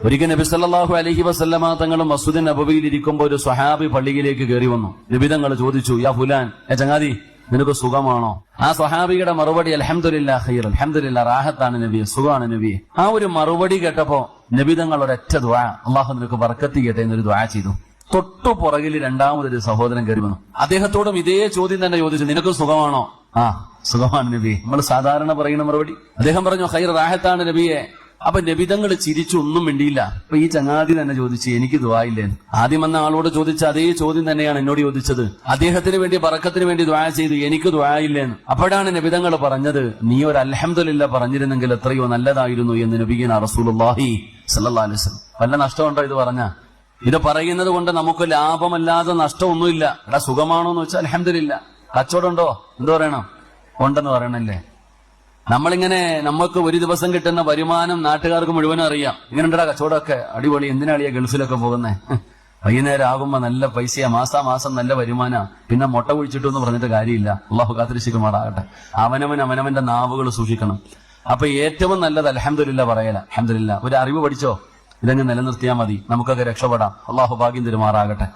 ഒരിക്കൽ നബി സല്ലല്ലാഹു അലൈഹി വസല്ലമ തങ്ങളും മസ്ജിദ് നബവിയിൽ ഇരിക്കുമ്പോൾ ഒരു സ്വഹാബി പള്ളിയിലേക്ക് കയറി വന്നു. നബി തങ്ങൾ ചോദിച്ചു, യാ ഫുലാൻ, ചങ്ങാതി നിനക്ക് സുഖമാണോ? ആ സ്വഹാബിയുടെ മറുപടി അൽഹംദുലില്ലാഹ് ഖൈർ, അൽഹംദുലില്ലാഹ് റാഹത്താണ് നബിയെ, സുഖമാണ് നബിയെ. ആ ഒരു മറുപടി കേട്ടപ്പോ നബി തങ്ങൾ ഒരൊറ്റ ദുആ, അള്ളാഹു നിനക്ക് ബർക്കത്ത് ചെയ്യട്ടെ എന്നൊരു ദുആ ചെയ്തു. തൊട്ടു പുറകിൽ രണ്ടാമതൊരു സഹോദരൻ കയറി വന്നു. അദ്ദേഹത്തോടും ഇതേ ചോദ്യം തന്നെ ചോദിച്ചു, നിനക്ക് സുഖമാണോ? ആ സുഖമാണ് നബിയെ. നമ്മൾ സാധാരണ പറയുന്ന മറുപടി. അദ്ദേഹം പറഞ്ഞു, ഖൈർ റാഹത്താണ് നബിയെ. അപ്പൊ നബിതങ്ങൾ ചിരിച്ചു, ഒന്നും മിണ്ടിയില്ല. അപ്പൊ ഈ ചങ്ങാതി തന്നെ ചോദിച്ചു, എനിക്ക് ദുആ ഇല്ലേന്ന്. ആദ്യം വന്ന ആളോട് ചോദിച്ച അതേ ചോദ്യം തന്നെയാണ് എന്നോട് ചോദിച്ചത്. അദ്ദേഹത്തിന് വേണ്ടി ബറക്കത്തിന് വേണ്ടി ദുആ ചെയ്തു, എനിക്ക് ദുആ ഇല്ലേന്ന്. അപ്പോഴാണ് നബിതങ്ങൾ പറഞ്ഞത്, നീ ഒരു അൽഹംദുലില്ലാ പറഞ്ഞിരുന്നെങ്കിൽ എത്രയോ നല്ലതായിരുന്നു എന്ന് നബിയുനാ റസൂലുള്ളാഹി സ്വല്ലല്ലാഹു അലൈഹി വസല്ലം. വല്ല നഷ്ടമുണ്ടോ ഇത് പറഞ്ഞ? ഇത് പറയുന്നത് കൊണ്ട് നമുക്ക് ലാഭമല്ലാതെ നഷ്ടമൊന്നുമില്ല. എടാ സുഖമാണോ എന്ന് വെച്ചാൽ അൽഹംദുലില്ലാ. കച്ചവടം ഉണ്ടോ? എന്ത് പറയണം? ഉണ്ടെന്ന് പറയണല്ലേ. നമ്മളിങ്ങനെ നമുക്ക് ഒരു ദിവസം കിട്ടുന്ന വരുമാനം നാട്ടുകാർക്ക് മുഴുവനും അറിയാം. ഇങ്ങനെ ഉണ്ടാ കച്ചവടമൊക്കെ അടിപൊളി, എന്തിനാളിയാ ഗൾഫിലൊക്കെ പോകുന്നേ? വൈകുന്നേരം ആകുമ്പോ നല്ല പൈസയാ, മാസാമാസം നല്ല വരുമാന. പിന്നെ മുട്ട കുഴിച്ചിട്ടു എന്ന് പറഞ്ഞിട്ട് കാര്യമില്ല. അള്ളാഹു കാത്തിരിശിക്കുമാറാകട്ടെ. അവനവന്റെ നാവുകൾ സൂക്ഷിക്കണം. അപ്പൊ ഏറ്റവും നല്ലത് അൽഹംദുലില്ലാ പറയല. അൽഹംദുലില്ലാ. ഒരു അറിവ് പഠിച്ചോ, ഇതങ്ങ് നിലനിർത്തിയാൽ മതി, നമുക്കൊക്കെ രക്ഷപ്പെടാം. അള്ളാഹു ഭാഗ്യം തരുമാറാകട്ടെ.